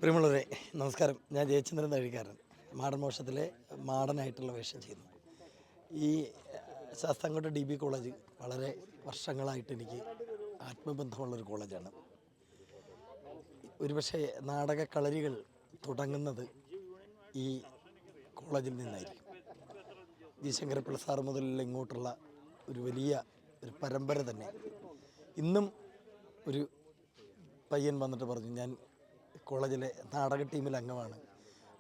പ്രിയമുള്ളവരെ നമസ്കാരം. ഞാൻ ജയചന്ദ്രൻ തഴിക്കാരൻ. മാടൻ മോഷത്തിലെ മാടനായിട്ടുള്ള വേഷം ചെയ്യുന്നു. ഈ ശാസ്താംകോട്ട DB കോളേജ് വളരെ വർഷങ്ങളായിട്ട് എനിക്ക് ആത്മബന്ധമുള്ളൊരു കോളേജാണ്. ഒരുപക്ഷെ നാടക കളരികൾ തുടങ്ങുന്നത് ഈ കോളേജിൽ നിന്നായിരിക്കും. ജി ശങ്കരപ്പിള്ള സാർ മുതൽ ഇങ്ങോട്ടുള്ള ഒരു വലിയ ഒരു പരമ്പര തന്നെ. ഇന്നും ഒരു പയ്യൻ വന്നിട്ട് പറഞ്ഞു, ഞാൻ കോളേജിലെ നാടക ടീമിൽ അംഗമാണ്,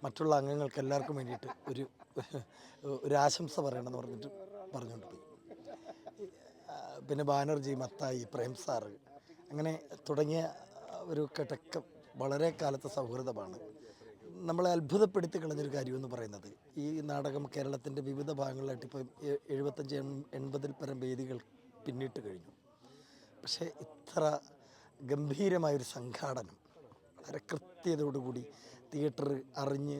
മറ്റുള്ള അംഗങ്ങൾക്ക് എല്ലാവർക്കും വേണ്ടിയിട്ട് ഒരു ആശംസ പറയണമെന്ന് പറഞ്ഞുകൊണ്ട് പോയി. പിന്നെ ബാനർജി, മത്തായി, പ്രേം സാറ്, അങ്ങനെ തുടങ്ങിയ ഒരു കടക്കം വളരെ കാലത്തെ സൗഹൃദമാണ്. നമ്മളെ അത്ഭുതപ്പെടുത്തി കളഞ്ഞൊരു കാര്യമെന്ന് പറയുന്നത്, ഈ നാടകം കേരളത്തിൻ്റെ വിവിധ ഭാഗങ്ങളിലായിട്ട് ഇപ്പോൾ 75-80 പരം വേദികൾ പിന്നിട്ട് കഴിഞ്ഞു. പക്ഷേ ഇത്ര ഗംഭീരമായൊരു സംഘാടനം വളരെ കൃത്യതയോടുകൂടി തിയേറ്റർ അറിഞ്ഞ്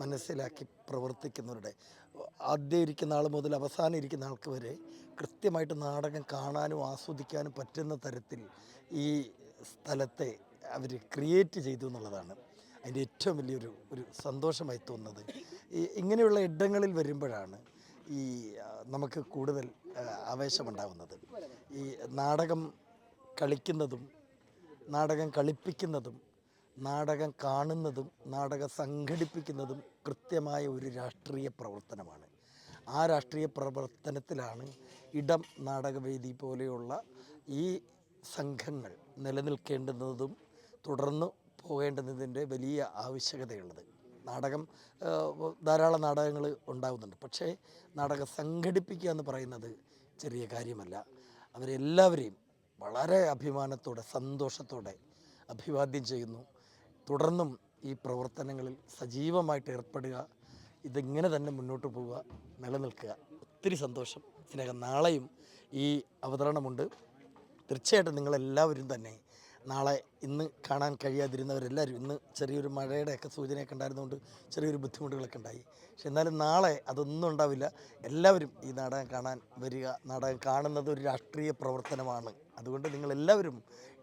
മനസ്സിലാക്കി പ്രവർത്തിക്കുന്നവരുടെ, ആദ്യം ഇരിക്കുന്ന ആൾ മുതൽ അവസാനം ഇരിക്കുന്ന ആൾക്ക് വരെ കൃത്യമായിട്ട് നാടകം കാണാനും ആസ്വദിക്കാനും പറ്റുന്ന തരത്തിൽ ഈ സ്ഥലത്തെ അവർ ക്രിയേറ്റ് ചെയ്തു എന്നുള്ളതാണ് അതിൻ്റെ ഏറ്റവും വലിയൊരു സന്തോഷമായി തോന്നുന്നത്. ഇങ്ങനെയുള്ള ഇടങ്ങളിൽ വരുമ്പോഴാണ് ഈ നമുക്ക് കൂടുതൽ ആവേശമുണ്ടാകുന്നത്. ഈ നാടകം കളിക്കുന്നതും നാടകം കളിപ്പിക്കുന്നതും നാടകം കാണുന്നതും നാടകം സംഘടിപ്പിക്കുന്നതും കൃത്യമായ ഒരു രാഷ്ട്രീയ പ്രവർത്തനമാണ്. ആ രാഷ്ട്രീയ പ്രവർത്തനത്തിലാണ് ഇടം നാടകവേദി പോലെയുള്ള ഈ സംഘങ്ങൾ നിലനിൽക്കേണ്ടുന്നതും തുടർന്ന് പോകേണ്ടുന്നതിൻ്റെ വലിയ ആവശ്യകതയുള്ളത്. നാടകം, ധാരാളം നാടകങ്ങൾ ഉണ്ടാകുന്നുണ്ട്, പക്ഷേ നാടകം സംഘടിപ്പിക്കുക എന്ന് പറയുന്നത് ചെറിയ കാര്യമല്ല. അവരെല്ലാവരെയും വളരെ അഭിമാനത്തോടെ സന്തോഷത്തോടെ അഭിവാദ്യം ചെയ്യുന്നു. തുടർന്നും ഈ പ്രവർത്തനങ്ങളിൽ സജീവമായിട്ട് ഏർപ്പെടുക, ഇതിങ്ങനെ തന്നെ മുന്നോട്ട് പോവുക, നിലനിൽക്കുക. ഒത്തിരി സന്തോഷം, സ്നേഹം. നാളെയും ഈ അവതരണമുണ്ട്. തീർച്ചയായിട്ടും നിങ്ങളെല്ലാവരും തന്നെ നാളെ, ഇന്ന് കാണാൻ കഴിയാതിരുന്നവരെല്ലാവരും, ഇന്ന് ചെറിയൊരു മഴയുടെയൊക്കെ സൂചനയൊക്കെ ഉണ്ടായിരുന്നുകൊണ്ട് ചെറിയൊരു ബുദ്ധിമുട്ടുകളൊക്കെ ഉണ്ടായി. പക്ഷെ എന്നാലും നാളെ അതൊന്നും ഉണ്ടാവില്ല. എല്ലാവരും ഈ നാടകം കാണാൻ വരിക. നാടകം കാണുന്നത് ഒരു രാഷ്ട്രീയ പ്രവർത്തനമാണ്. അതുകൊണ്ട് നിങ്ങളെല്ലാവരും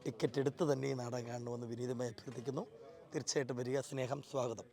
ടിക്കറ്റ് എടുത്ത് തന്നെ ഈ നാടകം കാണണമെന്ന് വിനീതമായി അഭ്യർത്ഥിക്കുന്നു. തീർച്ചയായിട്ടും വരിക. സ്നേഹം, സ്വാഗതം.